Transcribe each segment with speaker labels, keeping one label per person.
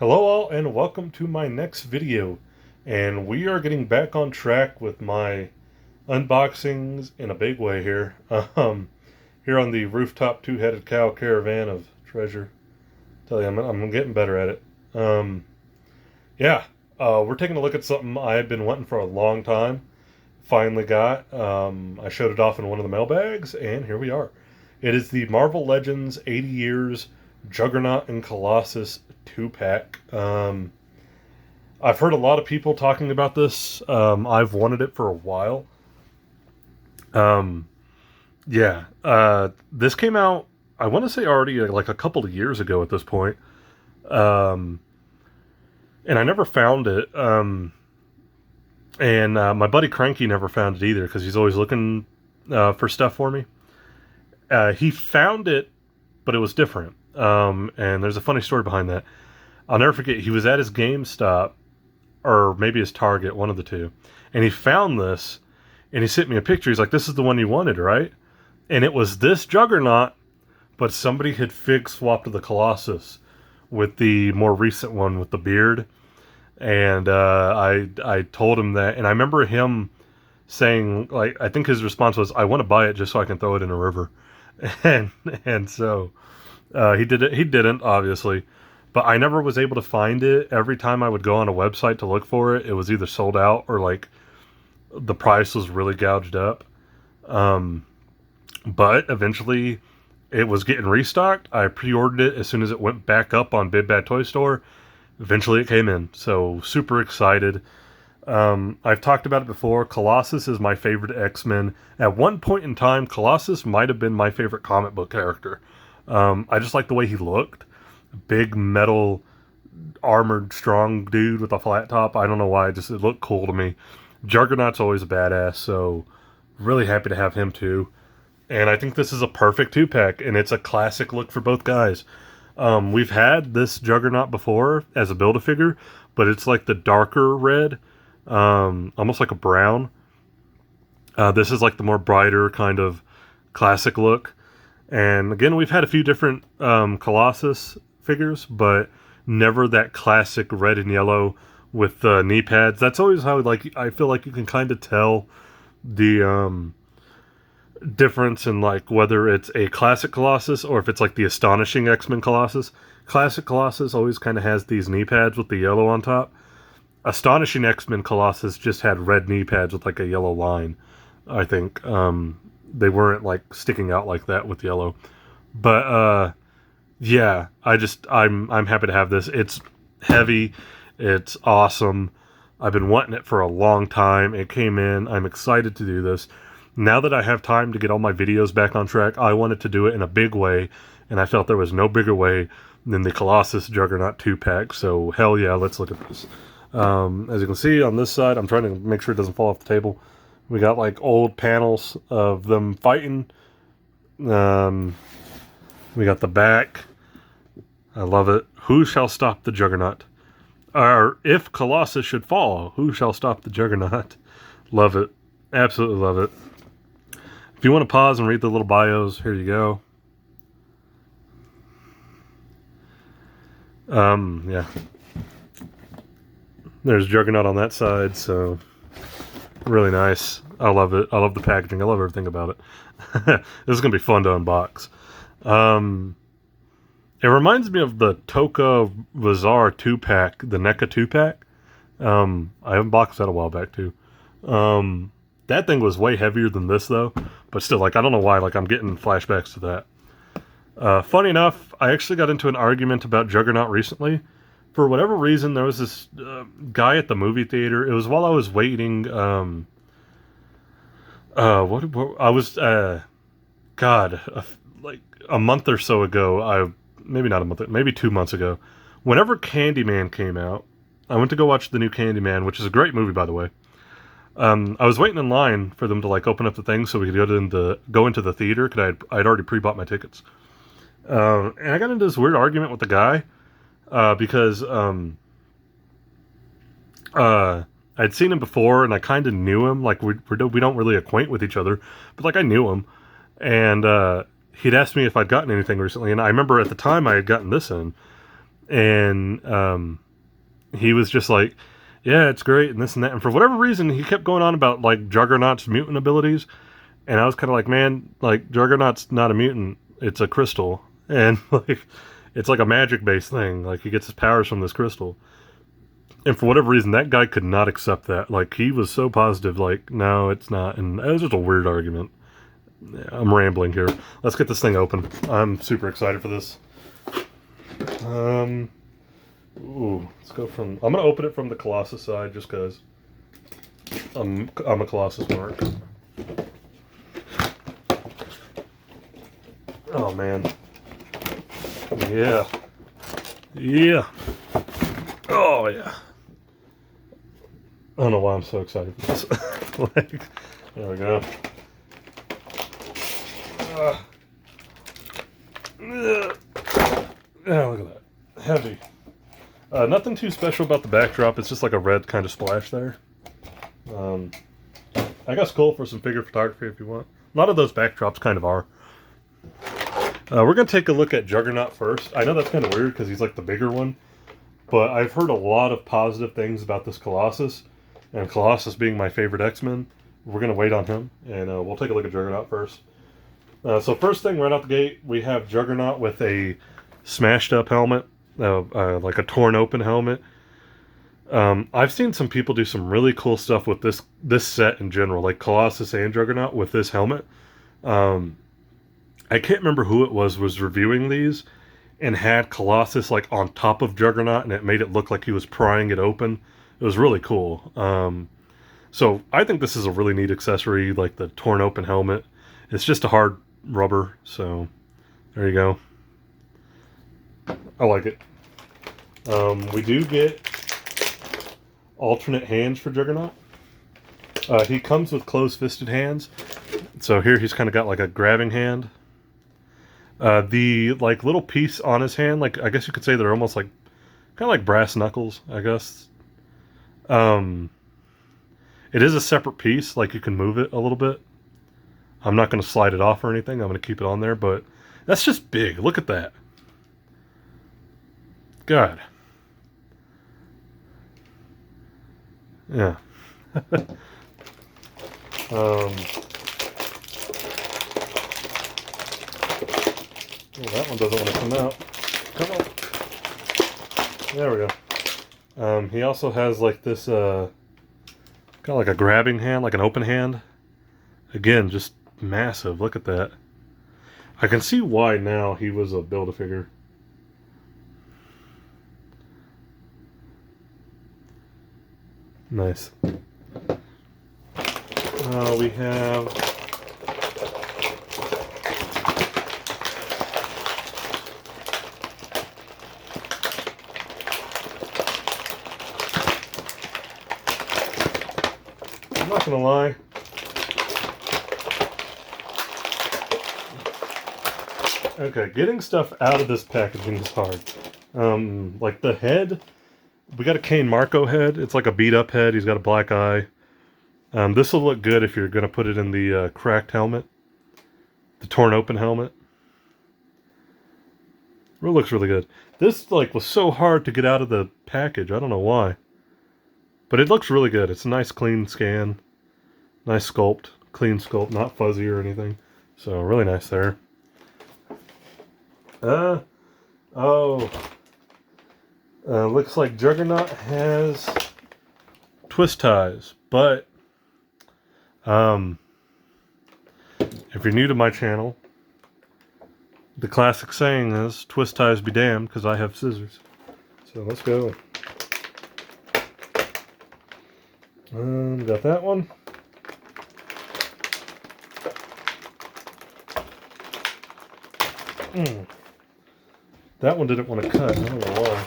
Speaker 1: Hello all and welcome to my next video, and we are getting back on track with my unboxings in a big way here. Here on the rooftop two-headed cow caravan of treasure. Tell you, I'm getting better at it. We're taking a look at something I had been wanting for a long time. Finally got. I showed it off in one of the mailbags, and here we are. It is the Marvel Legends 80 Years Juggernaut and Colossus 2-pack. I've heard a lot of people talking about this. I've wanted it for a while. This came out, I want to say already like a couple of years ago at this point. And I never found it. And my buddy Cranky never found it either because he's always looking for stuff for me. He found it, but it was different. And there's a funny story behind that. I'll never forget, he was at his GameStop, or maybe his Target, one of the two, and he found this, and he sent me a picture. He's like, this is the one you wanted, right? And it was this Juggernaut, but somebody had swapped the Colossus with the more recent one with the beard. And I told him that, and I remember him saying, like, I think his response was, I want to buy it just so I can throw it in a river. And so he did it. He didn't, obviously, but I never was able to find it. Every time I would go on a website to look for it, it was either sold out or like the price was really gouged up. But eventually it was getting restocked. I pre-ordered it as soon as it went back up on Big Bad Toy Store. Eventually it came in, so super excited. I've talked about it before. Colossus is my favorite X-Men. At one point in time, Colossus might have been my favorite comic book character. I just like the way he looked. Big metal, armored, strong dude with a flat top. I don't know why, it looked cool to me. Juggernaut's always a badass, so really happy to have him too. And I think this is a perfect 2-pack, and it's a classic look for both guys. We've had this Juggernaut before as a Build-A-Figure, but it's like the darker red, almost like a brown. This is like the more brighter kind of classic look. And again, we've had a few different Colossus figures, but never that classic red and yellow with the knee pads. That's always how, like, I feel like you can kind of tell the difference in, like, whether it's a classic Colossus or if it's like the Astonishing X-Men Colossus. Classic Colossus always kind of has these knee pads with the yellow on top. Astonishing X-Men Colossus just had red knee pads with like a yellow line, I think. They weren't like sticking out like that with yellow. But yeah, I'm happy to have this. It's heavy, it's awesome. I've been wanting it for a long time. It came in. I'm excited to do this. Now that I have time to get all my videos back on track, I wanted to do it in a big way, and I felt there was no bigger way than the Colossus Juggernaut 2-pack. So hell yeah, let's look at this. As you can see on this side, I'm trying to make sure it doesn't fall off the table. We got like old panels of them fighting. We got the back. I love it. Who shall stop the Juggernaut? Or if Colossus should fall, who shall stop the Juggernaut? Love it. Absolutely love it. If you want to pause and read the little bios, here you go. Yeah. There's Juggernaut on that side, so really nice. I love it. I love the packaging. I love everything about it. This is going to be fun to unbox. It reminds me of the Toka Vazar 2-pack, the NECA 2-pack. I unboxed that a while back too. That thing was way heavier than this though, but still, like, I don't know why, like, I'm getting flashbacks to that. Funny enough, I actually got into an argument about Juggernaut recently. For whatever reason, there was this guy at the movie theater. It was while I was waiting. Like a month or so ago. Maybe not a month, maybe 2 months ago. Whenever Candyman came out, I went to go watch the new Candyman, which is a great movie, by the way. I was waiting in line for them to like open up the thing so we could go into the theater because I'd already pre-bought my tickets. And I got into this weird argument with the guy. Because I'd seen him before, and I kind of knew him. Like, we don't really acquaint with each other, but like I knew him, and he'd asked me if I'd gotten anything recently, and I remember at the time I had gotten this in, And he was just like, yeah, it's great and this and that. And for whatever reason, he kept going on about like Juggernaut's mutant abilities. And I was kind of like, man, like Juggernaut's not a mutant; it's a crystal, and like it's like a magic based thing. Like he gets his powers from this crystal. And for whatever reason, that guy could not accept that. Like he was so positive, like no, it's not. And it was just a weird argument. Yeah, I'm rambling here. Let's get this thing open. I'm super excited for this. Let's go from. I'm gonna open it from the Colossus side, just because I'm a Colossus mark. Oh man. Yeah. Yeah. Oh yeah. I don't know why I'm so excited for this. Like, there we go. Yeah, look at that. Heavy. Nothing too special about the backdrop. It's just like a red kind of splash there. I guess cool for some figure photography if you want. A lot of those backdrops kind of are. We're going to take a look at Juggernaut first. I know that's kind of weird because he's like the bigger one. But I've heard a lot of positive things about this Colossus. And Colossus being my favorite X-Men. We're going to wait on him. And we'll take a look at Juggernaut first. So first thing right out the gate, we have Juggernaut with a smashed up helmet. Like a torn open helmet. I've seen some people do some really cool stuff with this set in general. Like Colossus and Juggernaut with this helmet. I can't remember who it was reviewing these and had Colossus like on top of Juggernaut, and it made it look like he was prying it open. It was really cool. So I think this is a really neat accessory, like the torn open helmet. It's just a hard rubber, so there you go. I like it. We do get alternate hands for Juggernaut. He comes with closed-fisted hands. So here he's kind of got like a grabbing hand. The like little piece on his hand, like I guess you could say they're almost like kind of like brass knuckles, I guess. It is a separate piece, like you can move it a little bit. I'm not going to slide it off or anything. I'm going to keep it on there, but that's just big. Look at that. God. Yeah. Oh, that one doesn't want to come out. Come on. There we go. He also has like this, kind of like a grabbing hand, like an open hand. Again, just massive. Look at that. I can see why now he was a Build-A-Figure. Nice. We have I'm not gonna lie. Okay, getting stuff out of this packaging is hard. Like the head, we got a Kane Marco head. It's like a beat up head. He's got a black eye. This will look good if you're gonna put it in the cracked helmet, the torn open helmet. It looks really good. This like was so hard to get out of the package. I don't know why, but it looks really good. It's a nice clean scan, nice sculpt, clean sculpt, not fuzzy or anything. So really nice there. Looks like Juggernaut has twist ties, but if you're new to my channel, the classic saying is twist ties be damned, because I have scissors. So let's go. Got that one. That one didn't want to cut. I don't know why.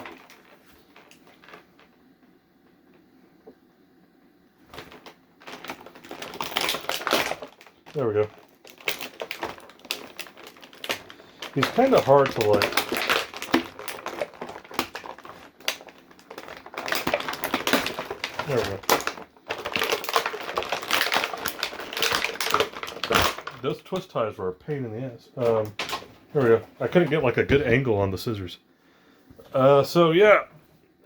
Speaker 1: There we go. He's kind of hard to like. There we go. Those twist ties were a pain in the ass. There we go. I couldn't get like a good angle on the scissors. So yeah.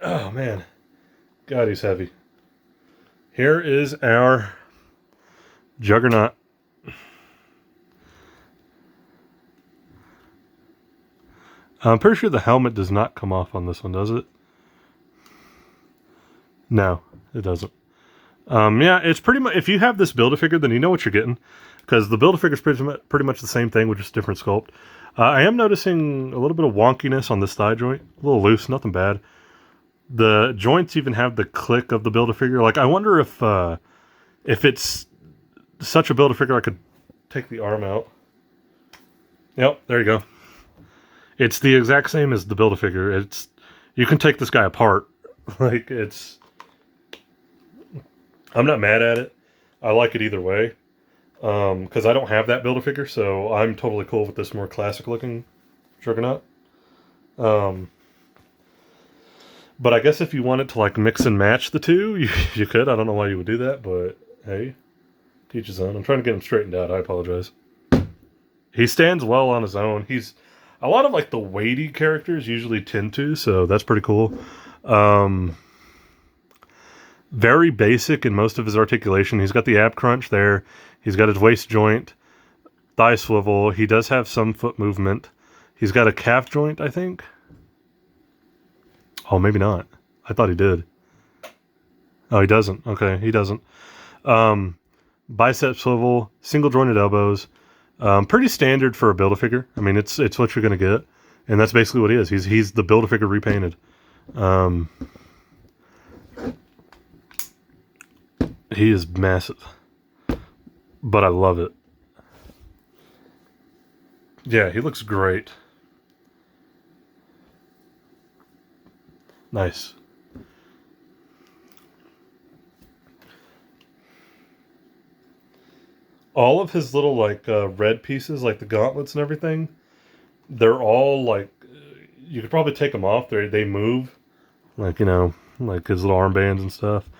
Speaker 1: Oh man. God, he's heavy. Here is our Juggernaut. I'm pretty sure the helmet does not come off on this one, does it? No, it doesn't. Yeah, it's pretty much, if you have this Build-A-Figure, then you know what you're getting, because the Build-A-Figure is pretty much the same thing with just different sculpt. I am noticing a little bit of wonkiness on this thigh joint, a little loose, nothing bad. The joints even have the click of the Build-A-Figure. Like, I wonder if it's such a Build-A-Figure I could take the arm out. Yep, there you go. It's the exact same as the Build-A-Figure. It's, you can take this guy apart. Like, it's, I'm not mad at it. I like it either way. Because I don't have that Build-A-Figure, so I'm totally cool with this more classic-looking Juggernaut. But I guess if you wanted to, like, mix and match the two, you could. I don't know why you would do that, but hey, teach his own. I'm trying to get him straightened out. I apologize. He stands well on his own. He's, a lot of, like, the weighty characters usually tend to, so that's pretty cool. Very basic in most of his articulation. He's got the ab crunch there. He's got his waist joint, thigh swivel. He does have some foot movement. He's got a calf joint, I think. Oh, maybe not. I thought he did. Oh, he doesn't. Okay, he doesn't. Bicep swivel, single jointed elbows. Pretty standard for a Build-A-Figure. I mean, it's what you're gonna get, and that's basically what he is. He's the Build-A-Figure repainted. He is massive, but I love it. Yeah, he looks great. Nice. All of his little, like, red pieces, like the gauntlets and everything, they're all, like, you could probably take them off. They move, like, you know, like his little armbands and stuff.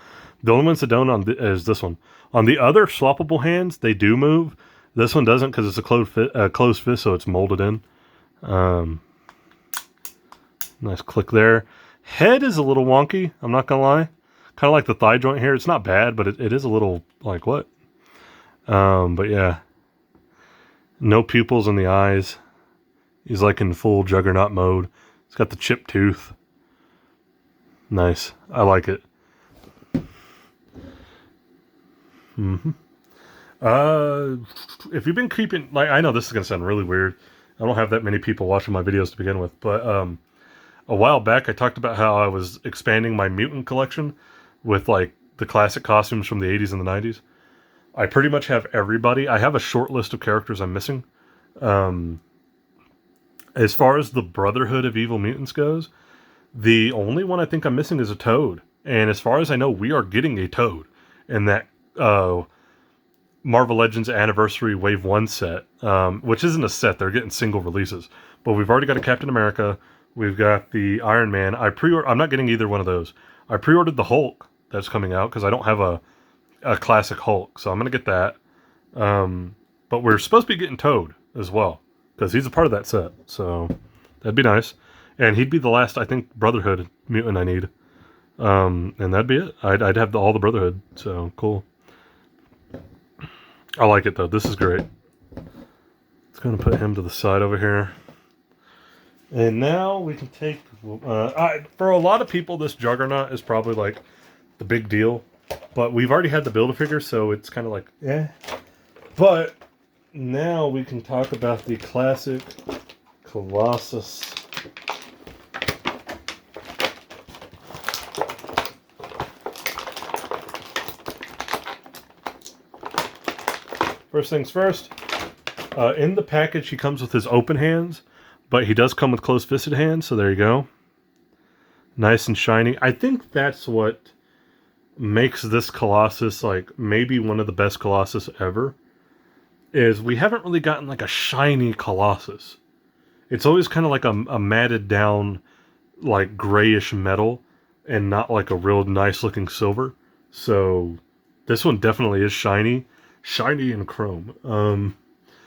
Speaker 1: The only ones that don't is this one. On the other swappable hands, they do move. This one doesn't because it's a closed fist, so it's molded in. Nice click there. Head is a little wonky, I'm not gonna lie. Kind of like the thigh joint here. It's not bad, but it is a little, like, what? But yeah. No pupils in the eyes. He's like in full Juggernaut mode. He's got the chipped tooth. Nice. I like it. If you've been keeping, like, I know this is gonna sound really weird. I don't have that many people watching my videos to begin with, but a while back I talked about how I was expanding my mutant collection with, like, the classic costumes from the 80s and the 90s. I pretty much have everybody. I have a short list of characters I'm missing. As far as the Brotherhood of Evil Mutants goes, the only one I think I'm missing is a Toad. And as far as I know, we are getting a Toad in that Marvel Legends Anniversary Wave 1 set, which isn't a set. They're getting single releases. But we've already got a Captain America. We've got the Iron Man. I'm not getting either one of those. I pre-ordered the Hulk that's coming out because I don't have a classic Hulk. So I'm going to get that. But we're supposed to be getting Toad as well because he's a part of that set. So that'd be nice. And he'd be the last, I think, Brotherhood mutant I need. And that'd be it. I'd have all the Brotherhood. So cool. I like it, though. This is great. It's going to put him to the side over here. And now we can take... for a lot of people, this Juggernaut is probably, like, the big deal. But we've already had the Build-A-Figure, so it's kind of like, eh. But now we can talk about the classic Colossus. First things first, in the package he comes with his open hands, but he does come with closed-fisted hands, so there you go. Nice and shiny. I think that's what makes this Colossus, like, maybe one of the best Colossus ever, is we haven't really gotten, like, a shiny Colossus. It's always kind of like a matted down, like, grayish metal, and not like a real nice-looking silver. So this one definitely is shiny. Shiny and chrome.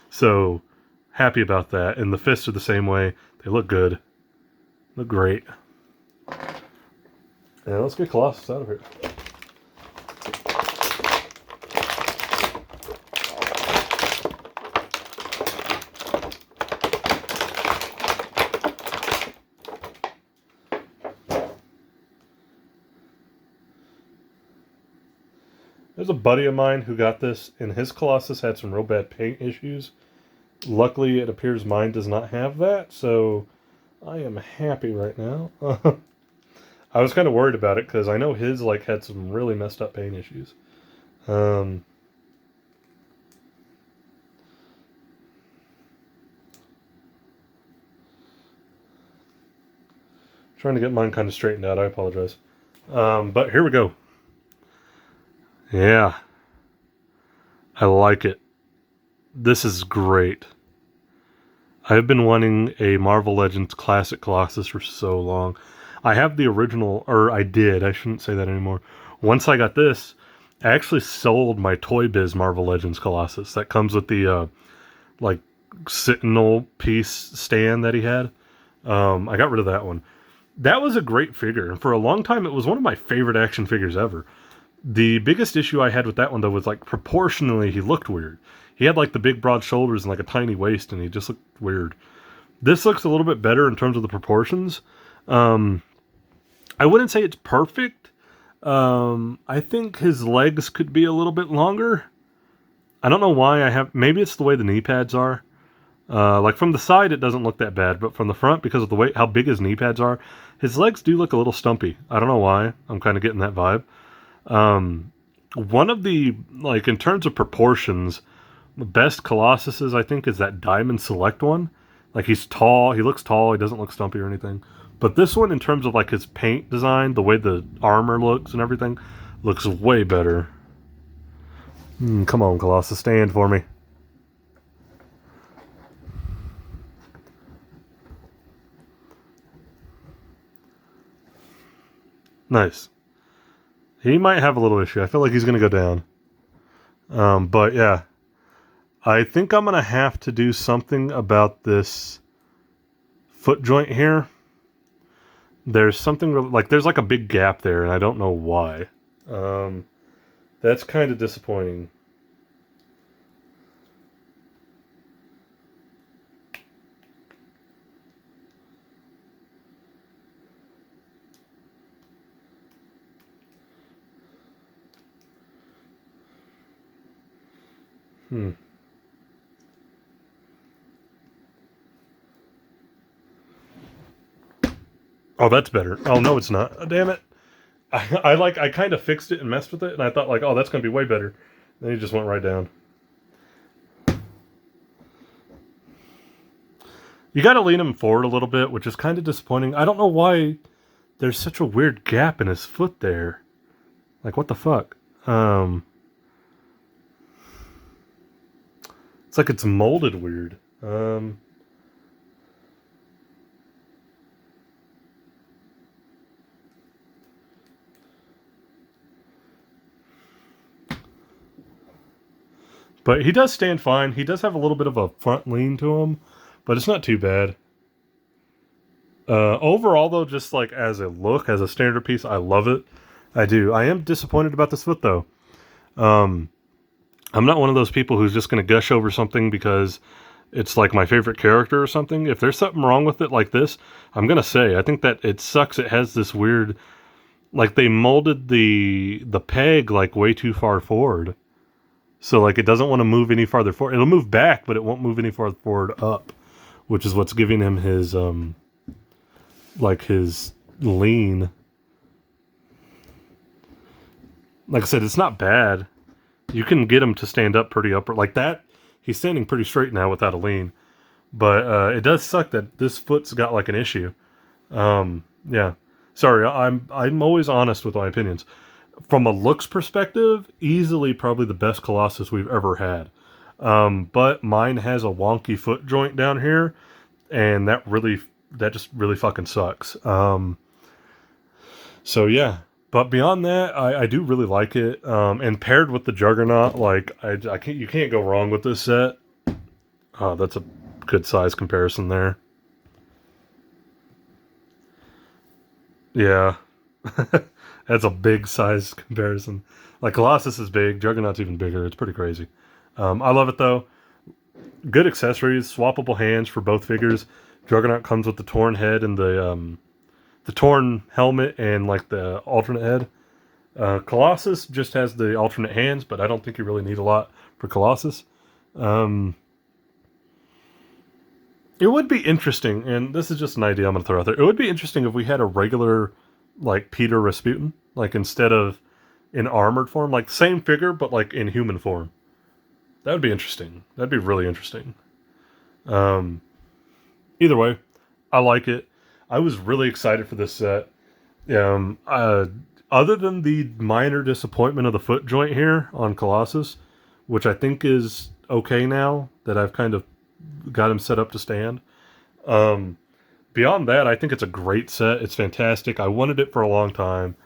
Speaker 1: So happy about that. And the fists are the same way. They look good. Look great. Yeah, let's get Colossus out of here. There's a buddy of mine who got this, and his Colossus had some real bad paint issues. Luckily, it appears mine does not have that, so I am happy right now. I was kind of worried about it because I know his like had some really messed up paint issues. Trying to get mine kind of straightened out. I apologize. But here we go. Yeah. I like it. This is great. I've been wanting a Marvel Legends Classic Colossus for so long. I have the original, or I did. I shouldn't say that anymore. Once I got this, I actually sold my Toy Biz Marvel Legends Colossus. That comes with the, like, Sentinel piece stand that he had. I got rid of that one. That was a great figure, and for a long time, it was one of my favorite action figures ever. The biggest issue I had with that one, though, was, like, proportionally, he looked weird. He had, like, the big, broad shoulders and, like, a tiny waist, and he just looked weird. This looks a little bit better in terms of the proportions. I wouldn't say it's perfect. I think his legs could be a little bit longer. I don't know why I have... Maybe it's the way the knee pads are. Like, from the side, it doesn't look that bad, but from the front, because of the way how big his knee pads are, his legs do look a little stumpy. I don't know why. I'm kind of getting that vibe. One of the, like, in terms of proportions, the best Colossuses, I think, is that Diamond Select one. Like, he's tall, he looks tall, he doesn't look stumpy or anything. But this one, in terms of, like, his paint design, the way the armor looks and everything, looks way better. Come on, Colossus, stand for me. Nice. He might have a little issue. I feel like he's going to go down. But yeah. I think I'm going to have to do something about this foot joint here. There's something, like, there's like a big gap there, and I don't know why. That's kind of disappointing. Oh, that's better. Oh, no, it's not. Oh, damn it. I kind of fixed it and messed with it, and I thought, like, oh, that's going to be way better. Then he just went right down. You got to lean him forward a little bit, which is kind of disappointing. I don't know why there's such a weird gap in his foot there. Like, what the fuck? It's like it's molded weird. But he does stand fine. He does have a little bit of a front lean to him, but it's not too bad. Overall, though, just like as a look, as a standard piece, I love it. I do. I am disappointed about this foot, though. I'm not one of those people who's just going to gush over something because it's like my favorite character or something. If there's something wrong with it like this, I'm going to say, I think that it sucks. It has this weird, like they molded the peg like way too far forward. So like it doesn't want to move any farther forward. It'll move back, but it won't move any farther forward up, which is what's giving him his, like his lean. Like I said, it's not bad. You can get him to stand up pretty upright like that. He's standing pretty straight now without a lean, but it does suck that this foot's got like an issue. Yeah, sorry. I'm always honest with my opinions. From a looks perspective, easily probably the best Colossus we've ever had. But mine has a wonky foot joint down here, and that just really fucking sucks. So yeah. But beyond that, I do really like it. And paired with the Juggernaut, like you can't go wrong with this set. That's a good size comparison there. Yeah. That's a big size comparison. Like Colossus is big, Juggernaut's even bigger. It's pretty crazy. I love it though. Good accessories, swappable hands for both figures. Juggernaut comes with the torn head and the torn helmet and like the alternate head. Colossus just has the alternate hands, but I don't think you really need a lot for Colossus. It would be interesting, and this is just an idea I'm going to throw out there. It would be interesting if we had a regular, like, Peter Rasputin, like, instead of in armored form, like, same figure, but, like, in human form. That would be interesting. That'd be really interesting. Either way, I like it. I was really excited for this set. Other than the minor disappointment of the foot joint here on Colossus, which I think is okay now that I've kind of got him set up to stand. Beyond that, I think it's a great set. It's fantastic. I wanted it for a long time,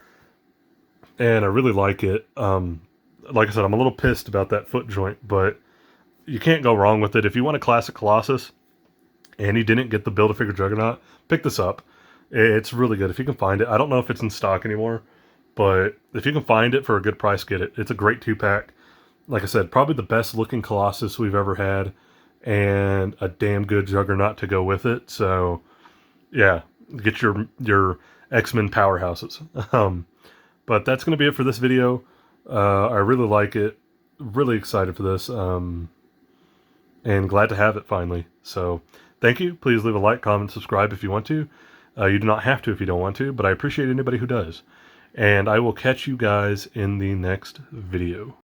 Speaker 1: and I really like it. Like I said, I'm a little pissed about that foot joint, but you can't go wrong with it. If you want a classic Colossus, and you didn't get the Build-A-Figure Juggernaut, pick this up. It's really good if you can find it. I don't know if it's in stock anymore, but if you can find it for a good price, get it. It's a great 2-pack. Like I said, probably the best looking Colossus we've ever had, and a damn good Juggernaut to go with it. So, yeah, get your X-Men powerhouses. But that's going to be it for this video. I really like it. Really excited for this. And glad to have it finally. So, thank you. Please leave a like, comment, subscribe if you want to. You do not have to if you don't want to, but I appreciate anybody who does. And I will catch you guys in the next video.